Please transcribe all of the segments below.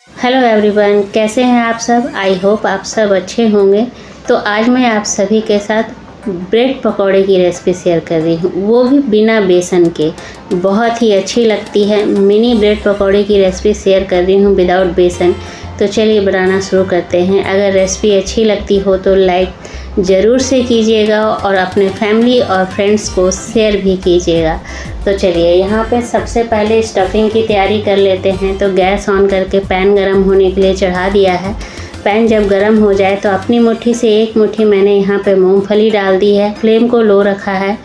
Hello everyone, कैसे हैं आप सब। आई होप आप सब अच्छे होंगे। तो आज मैं आप सभी के साथ ब्रेड पकौड़े की रेसिपी शेयर कर रही हूँ, वो भी बिना बेसन के। बहुत ही अच्छी लगती है। मिनी ब्रेड पकौड़े की रेसिपी शेयर कर रही हूँ विदाउट बेसन। तो चलिए बनाना शुरू करते हैं। अगर रेसिपी अच्छी लगती हो तो लाइक ज़रूर से कीजिएगा और अपने फैमिली और फ्रेंड्स को शेयर भी कीजिएगा। तो चलिए यहाँ पे सबसे पहले स्टफिंग की तैयारी कर लेते हैं। तो गैस ऑन करके पैन गरम होने के लिए चढ़ा दिया है। पैन जब गरम हो जाए तो अपनी मुट्ठी से एक मुट्ठी मैंने यहाँ पे मूंगफली डाल दी है। फ्लेम को लो रखा है।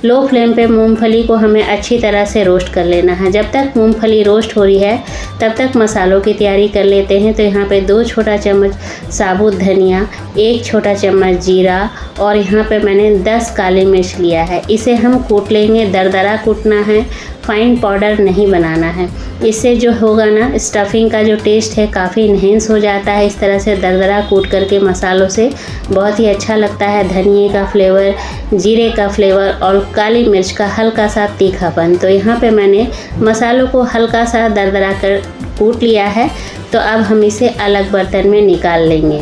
लो फ्लेम पे मूंगफली को हमें अच्छी तरह से रोस्ट कर लेना है। जब तक मूंगफली रोस्ट हो रही है तब तक मसालों की तैयारी कर लेते हैं। तो यहाँ पे 2 छोटा चम्मच साबुत धनिया, 1 छोटा चम्मच जीरा और यहाँ पे मैंने 10 काली मिर्च लिया है। इसे हम कूट लेंगे, दरदरा कूटना है, फाइन पाउडर नहीं बनाना है। इससे जो होगा ना, स्टफिंग का जो टेस्ट है काफ़ी इन्हेंस हो जाता है। इस तरह से दरदरा कूट करके मसालों से बहुत ही अच्छा लगता है। धनिए का फ्लेवर, जीरे का फ्लेवर और काली मिर्च का हल्का सा तीखापन। तो यहाँ पे मैंने मसालों को हल्का सा दरदरा कर कूट लिया है। तो अब हम इसे अलग बर्तन में निकाल लेंगे।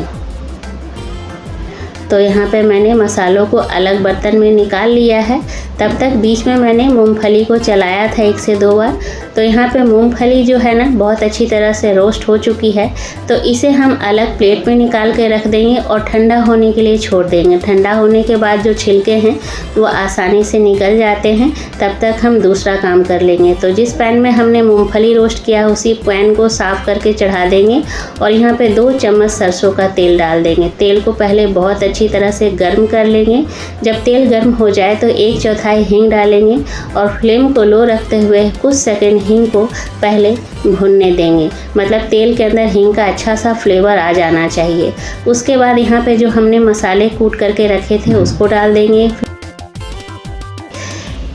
तो यहाँ पे मैंने मसालों को अलग बर्तन में निकाल लिया है। तब तक बीच में मैंने मूंगफली को चलाया था 1 से 2 बार। तो यहाँ पे मूंगफली जो है ना बहुत अच्छी तरह से रोस्ट हो चुकी है। तो इसे हम अलग प्लेट में निकाल के रख देंगे और ठंडा होने के लिए छोड़ देंगे। ठंडा होने के बाद जो छिलके हैं वो आसानी से निकल जाते हैं। तब तक हम दूसरा काम कर लेंगे। तो जिस पैन में हमने मूंगफली रोस्ट किया उसी पैन को साफ़ करके चढ़ा देंगे और यहाँ पे 2 चम्मच सरसों का तेल डाल देंगे। तेल को पहले बहुत अच्छी तरह से गर्म कर लेंगे। जब तेल गर्म हो जाए तो 1/4 हींग डालेंगे और फ्लेम को लो रखते हुए कुछ सेकंड हींग को पहले भुनने देंगे। मतलब तेल के अंदर हींग का अच्छा सा फ्लेवर आ जाना चाहिए। उसके बाद यहाँ पे जो हमने मसाले कूट करके रखे थे उसको डाल देंगे।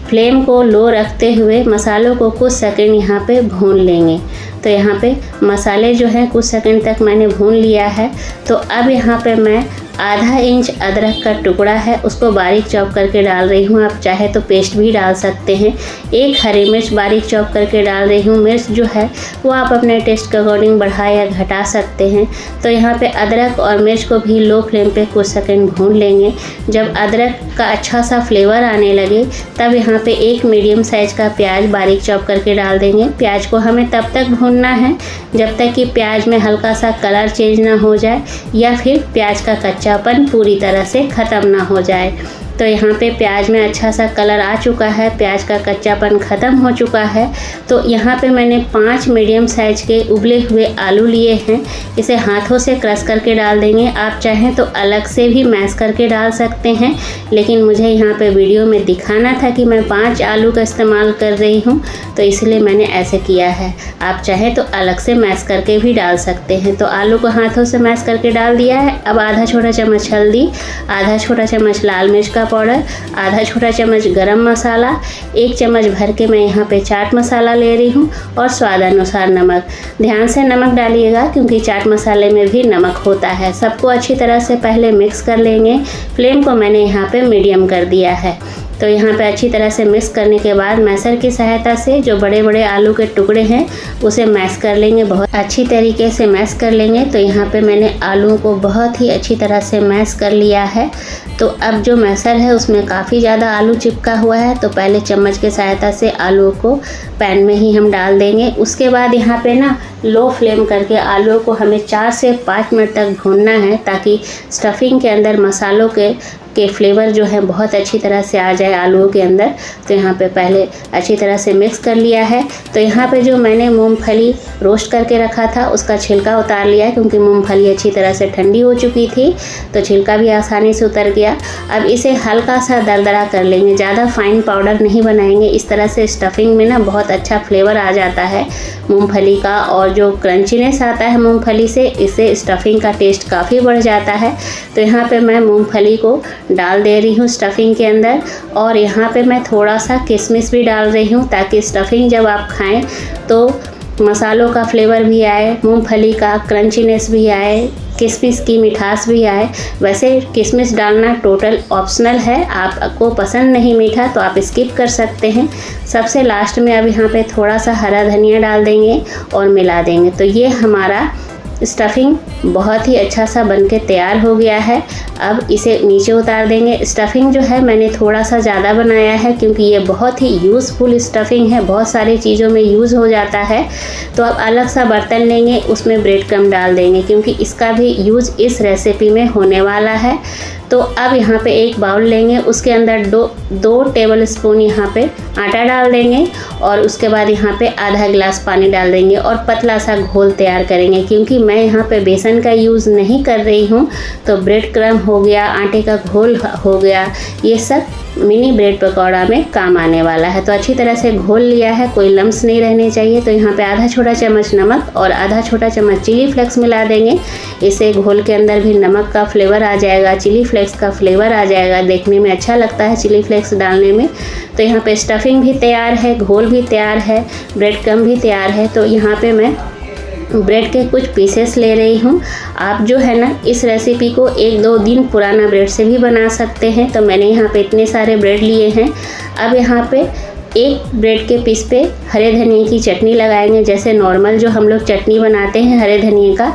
फ्लेम को लो रखते हुए मसालों को कुछ सेकंड यहाँ पे भून लेंगे। तो यहाँ पे मसाले जो हैं कुछ सेकंड तक मैंने भून लिया है। तो अब यहाँ पे मैं आधा इंच अदरक का टुकड़ा है उसको बारीक चॉप करके डाल रही हूँ। आप चाहे तो पेस्ट भी डाल सकते हैं। 1 हरी मिर्च बारीक चॉप करके डाल रही हूँ। मिर्च जो है वो आप अपने टेस्ट के अकॉर्डिंग बढ़ा या घटा सकते हैं। तो यहाँ पे अदरक और मिर्च को भी लो फ्लेम पे कुछ सेकंड भून लेंगे। जब अदरक का अच्छा सा फ्लेवर आने लगे तब यहाँ पे 1 मीडियम साइज़ का प्याज बारीक चॉप करके डाल देंगे। प्याज को हमें तब तक भूनना है जब तक कि प्याज में हल्का सा कलर चेंज ना हो जाए या फिर प्याज का कच्चापन पूरी तरह से ख़त्म ना हो जाए। तो यहाँ पे प्याज में अच्छा सा कलर आ चुका है, प्याज का कच्चापन ख़त्म हो चुका है। तो यहाँ पे मैंने 5 मीडियम साइज़ के उबले हुए आलू लिए हैं। इसे हाथों से क्रश करके डाल देंगे। आप चाहें तो अलग से भी मैश करके डाल सकते हैं, लेकिन मुझे यहाँ पे वीडियो में दिखाना था कि मैं 5 आलू का इस्तेमाल कर रही हूँ, तो इसलिए मैंने ऐसे किया है। आप चाहें तो अलग से मैश करके भी डाल सकते हैं। तो आलू को हाथों से मैश करके डाल दिया है। अब आधा छोटा चम्मच हल्दी, आधा छोटा चम्मच लाल मिर्च का पाउडर, आधा छोटा चम्मच गरम मसाला, 1 चम्मच भर के मैं यहाँ पे चाट मसाला ले रही हूँ और स्वाद अनुसार नमक। ध्यान से नमक डालिएगा क्योंकि चाट मसाले में भी नमक होता है। सबको अच्छी तरह से पहले मिक्स कर लेंगे। फ्लेम को मैंने यहाँ पे मीडियम कर दिया है। तो यहाँ पे अच्छी तरह से मिक्स करने के बाद मैशर की सहायता से जो बड़े बड़े आलू के टुकड़े हैं उसे मैश कर लेंगे। बहुत अच्छी तरीके से मैश कर लेंगे। तो यहाँ पे मैंने आलू को बहुत ही अच्छी तरह से मैश कर लिया है। तो अब जो मैशर है उसमें काफ़ी ज़्यादा आलू चिपका हुआ है। तो पहले चम्मच की सहायता से आलू को पैन में ही हम डाल देंगे। उसके बाद यहाँ पे ना लो फ्लेम करके आलू को हमें 4 से 5 मिनट तक भूनना है ताकि स्टफिंग के अंदर मसालों के फ्लेवर जो है बहुत अच्छी तरह से आ जाए आलूओं के अंदर। तो यहाँ पे पहले अच्छी तरह से मिक्स कर लिया है। तो यहाँ पे जो मैंने मूंगफली रोस्ट करके रखा था उसका छिलका उतार लिया है क्योंकि मूंगफली अच्छी तरह से ठंडी हो चुकी थी। तो छिलका भी आसानी से उतर गया। अब इसे हल्का सा दरदरा कर लेंगे, ज़्यादा फाइन पाउडर नहीं बनाएंगे। इस तरह से स्टफिंग में ना बहुत अच्छा फ्लेवर आ जाता है मूंगफली का और जो क्रंचीनेस आता है मूंगफली से, इससे स्टफिंग का टेस्ट काफ़ी बढ़ जाता है। तो यहाँ पे मैं मूंगफली को डाल दे रही हूँ स्टफिंग के अंदर और यहाँ पे मैं थोड़ा सा किशमिश भी डाल रही हूँ ताकि स्टफिंग जब आप खाएं तो मसालों का फ्लेवर भी आए, मूंगफली का क्रंचीनेस भी आए, किशमिश की मिठास भी आए। वैसे किशमिश डालना टोटल ऑप्शनल है, आपको पसंद नहीं मीठा तो आप स्किप कर सकते हैं। सबसे लास्ट में अब यहाँ पे थोड़ा सा हरा धनिया डाल देंगे और मिला देंगे। तो ये हमारा स्टफिंग बहुत ही अच्छा सा बनके तैयार हो गया है। अब इसे नीचे उतार देंगे। स्टफिंग जो है मैंने थोड़ा सा ज़्यादा बनाया है क्योंकि ये बहुत ही यूज़फुल स्टफिंग है, बहुत सारी चीज़ों में यूज़ हो जाता है। तो अब अलग सा बर्तन लेंगे, उसमें ब्रेड क्रम्ब डाल देंगे क्योंकि इसका भी यूज़ इस रेसिपी में होने वाला है। तो अब यहाँ पे एक बाउल लेंगे, उसके अंदर दो टेबल स्पून यहाँ पे आटा डाल देंगे और उसके बाद यहाँ पे आधा गिलास पानी डाल देंगे और पतला सा घोल तैयार करेंगे। क्योंकि मैं यहाँ पे बेसन का यूज़ नहीं कर रही हूँ तो ब्रेड क्रम्ब हो गया, आटे का घोल हो गया, ये सब मिनी ब्रेड पकौड़ा में काम आने वाला है। तो अच्छी तरह से घोल लिया है, कोई लम्स नहीं रहने चाहिए। तो यहाँ पे आधा छोटा चम्मच नमक और आधा छोटा चम्मच चिली फ्लेक्स मिला देंगे। इससे घोल के अंदर भी नमक का फ्लेवर आ जाएगा, चिली फ्लेक्स का फ्लेवर आ जाएगा, देखने में अच्छा लगता है चिली फ्लेक्स डालने में। तो यहाँ पे स्टफिंग भी तैयार है, घोल भी तैयार है, ब्रेड क्रम्ब भी तैयार है। तो यहाँ पे मैं ब्रेड के कुछ पीसेस ले रही हूँ। आप जो है ना इस रेसिपी को 1-2 दिन पुराना ब्रेड से भी बना सकते हैं। तो मैंने यहाँ पे इतने सारे ब्रेड लिए हैं। अब यहाँ पे एक ब्रेड के पीस पे हरे धनिए की चटनी लगाएंगे, जैसे नॉर्मल जो हम लोग चटनी बनाते हैं हरे धनिए का,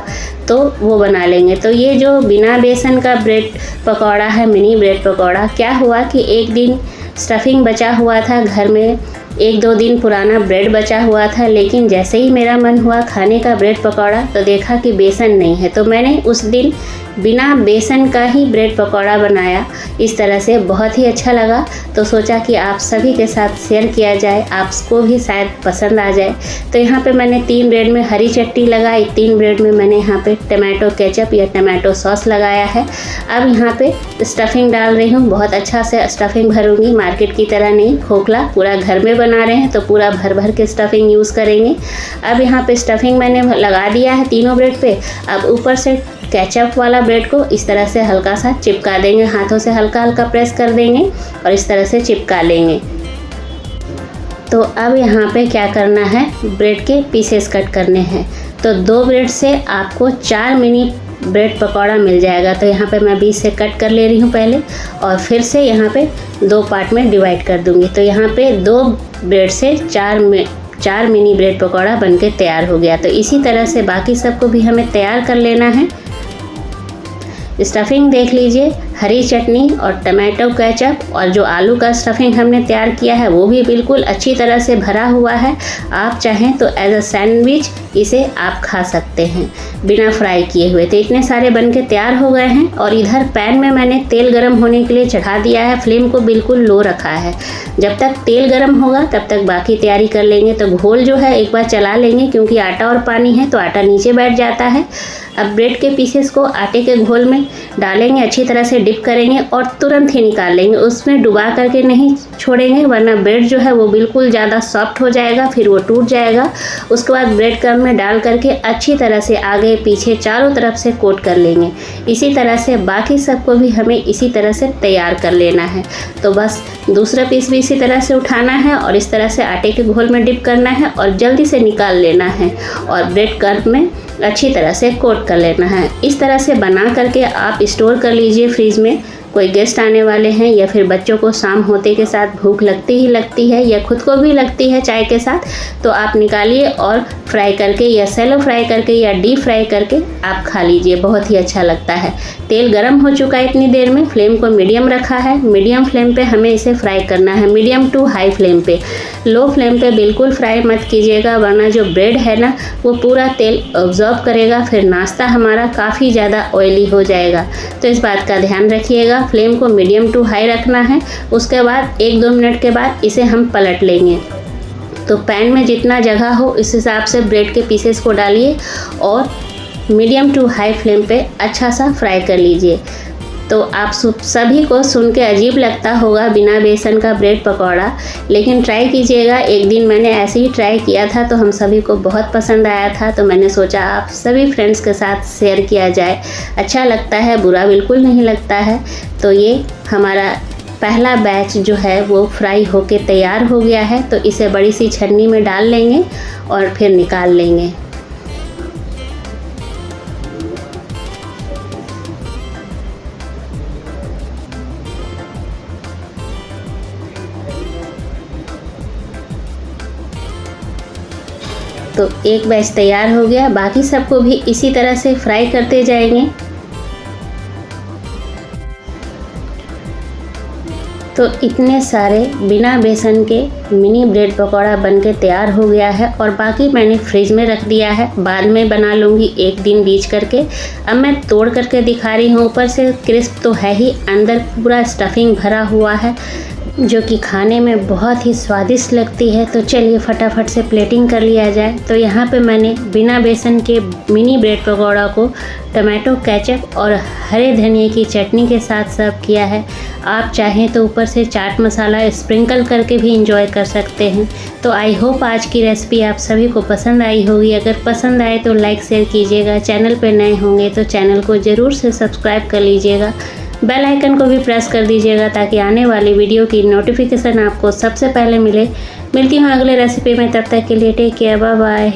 तो वो बना लेंगे। तो ये जो बिना बेसन का ब्रेड पकौड़ा है, मिनी ब्रेड पकौड़ा, क्या हुआ कि एक दिन स्टफिंग बचा हुआ था घर में, 1-2 दिन पुराना ब्रेड बचा हुआ था, लेकिन जैसे ही मेरा मन हुआ खाने का ब्रेड पकौड़ा तो देखा कि बेसन नहीं है। तो मैंने उस दिन बिना बेसन का ही ब्रेड पकौड़ा बनाया। इस तरह से बहुत ही अच्छा लगा, तो सोचा कि आप सभी के साथ शेयर किया जाए, आपको भी शायद पसंद आ जाए। तो यहाँ पे मैंने 3 ब्रेड में हरी चटनी लगाई, 3 ब्रेड में मैंने यहाँ पे टमाटो केचप या टमाटो सॉस लगाया है। अब यहाँ पे स्टफिंग डाल रही हूँ, बहुत अच्छा से स्टफिंग भरूंगी, मार्केट की तरह नहीं, खोखला, पूरा घर में बना रहे हैं तो पूरा भर भर के स्टफिंग यूज़ करेंगे। अब यहाँ पे स्टफिंग मैंने लगा दिया है तीनों ब्रेड पे। अब ऊपर से केचप वाला ब्रेड को इस तरह से हल्का सा चिपका देंगे, हाथों से हल्का हल्का प्रेस कर देंगे और इस तरह से चिपका लेंगे। तो अब यहाँ पे क्या करना है, ब्रेड के पीसेस कट करने हैं। तो 2 ब्रेड से आपको 4 मिनी ब्रेड पकौड़ा मिल जाएगा। तो यहाँ पे मैं 20 से कट कर ले रही हूँ पहले और फिर से यहाँ पे 2 पार्ट में डिवाइड कर दूँगी। तो यहाँ पे 2 ब्रेड से 4 मिनी ब्रेड पकौड़ा बनके तैयार हो गया। तो इसी तरह से बाकी सबको भी हमें तैयार कर लेना है। स्टफिंग देख लीजिए, हरी चटनी और टमाटो केचप और जो आलू का स्टफिंग हमने तैयार किया है वो भी बिल्कुल अच्छी तरह से भरा हुआ है। आप चाहें तो एज अ सैंडविच इसे आप खा सकते हैं बिना फ्राई किए हुए। तो इतने सारे बनके तैयार हो गए हैं और इधर पैन में मैंने तेल गरम होने के लिए चढ़ा दिया है, फ्लेम को बिल्कुल लो रखा है। जब तक तेल गरम होगा तब तक बाकी तैयारी कर लेंगे। तो घोल जो है एक बार चला लेंगे क्योंकि आटा और पानी है तो आटा नीचे बैठ जाता है। अब ब्रेड के पीसेस को आटे के घोल में डालेंगे, अच्छी तरह से डिप करेंगे और तुरंत ही निकाल लेंगे, उसमें डुबा करके नहीं छोड़ेंगे वरना ब्रेड जो है वो बिल्कुल ज़्यादा सॉफ्ट हो जाएगा, फिर वो टूट जाएगा। उसके बाद ब्रेड क्रम्ब में डाल करके अच्छी तरह से आगे पीछे चारों तरफ से कोट कर लेंगे। इसी तरह से बाकी सबको भी हमें इसी तरह से तैयार कर लेना है। तो बस दूसरा पीस भी इसी तरह से उठाना है और इस तरह से आटे के घोल में डिप करना है और जल्दी से निकाल लेना है और ब्रेड क्रम्ब में अच्छी तरह से कोट कर लेना है। इस तरह से बना करके आप स्टोर कर लीजिए फ्रिज में। कोई गेस्ट आने वाले हैं या फिर बच्चों को शाम होते के साथ भूख लगती ही लगती है या खुद को भी लगती है चाय के साथ, तो आप निकालिए और फ्राई करके या सेलो फ्राई करके या डीप फ्राई करके आप खा लीजिए, बहुत ही अच्छा लगता है। तेल गर्म हो चुका है इतनी देर में, फ्लेम को मीडियम रखा है। मीडियम फ्लेम पे हमें इसे फ्राई करना है, मीडियम टू हाई फ्लेम पे। लो फ्लेम पे बिल्कुल फ्राई मत कीजिएगा वरना जो ब्रेड है ना वो पूरा तेल ऑब्जॉर्ब करेगा, फिर नाश्ता हमारा काफ़ी ज़्यादा ऑयली हो जाएगा। तो इस बात का ध्यान रखिएगा, फ्लेम को मीडियम टू हाई रखना है। उसके बाद 1-2 मिनट के बाद इसे हम पलट लेंगे। तो पैन में जितना जगह हो इस हिसाब से ब्रेड के पीसेस को डालिए और मीडियम टू हाई फ्लेम पे अच्छा सा फ्राई कर लीजिए। तो आप सभी को सुन के अजीब लगता होगा बिना बेसन का ब्रेड पकौड़ा, लेकिन ट्राई कीजिएगा। एक दिन मैंने ऐसे ही ट्राई किया था तो हम सभी को बहुत पसंद आया था, तो मैंने सोचा आप सभी फ्रेंड्स के साथ शेयर किया जाए। अच्छा लगता है, बुरा बिल्कुल नहीं लगता है। तो ये हमारा पहला बैच जो है वो फ्राई होके तैयार हो गया है। तो इसे बड़ी सी छन्नी में डाल लेंगे और फिर निकाल लेंगे। तो एक बैच तैयार हो गया, बाकी सबको भी इसी तरह से फ्राई करते जाएंगे। तो इतने सारे बिना बेसन के मिनी ब्रेड पकौड़ा बनके तैयार हो गया है और बाकी मैंने फ्रिज में रख दिया है, बाद में बना लूँगी एक दिन बीच करके। अब मैं तोड़ करके दिखा रही हूँ। ऊपर से क्रिस्प तो है ही, अंदर पूरा स्टफिंग भरा हुआ है जो कि खाने में बहुत ही स्वादिष्ट लगती है। तो चलिए फटाफट से प्लेटिंग कर लिया जाए। तो यहाँ पे मैंने बिना बेसन के मिनी ब्रेड पकौड़ा को टमाटो केचप और हरे धनिए की चटनी के साथ सर्व किया है। आप चाहें तो ऊपर से चाट मसाला स्प्रिंकल करके भी इंजॉय कर सकते हैं। तो आई होप आज की रेसिपी आप सभी को पसंद आई होगी। अगर पसंद आए तो लाइक शेयर कीजिएगा। चैनल पर नए होंगे तो चैनल को ज़रूर से सब्सक्राइब कर लीजिएगा। बेल आइकन को भी प्रेस कर दीजिएगा ताकि आने वाली वीडियो की नोटिफिकेशन आपको सबसे पहले मिले। मिलती हूँ अगले रेसिपी में, तब तक के लिए टेक केयर, बाय बाय।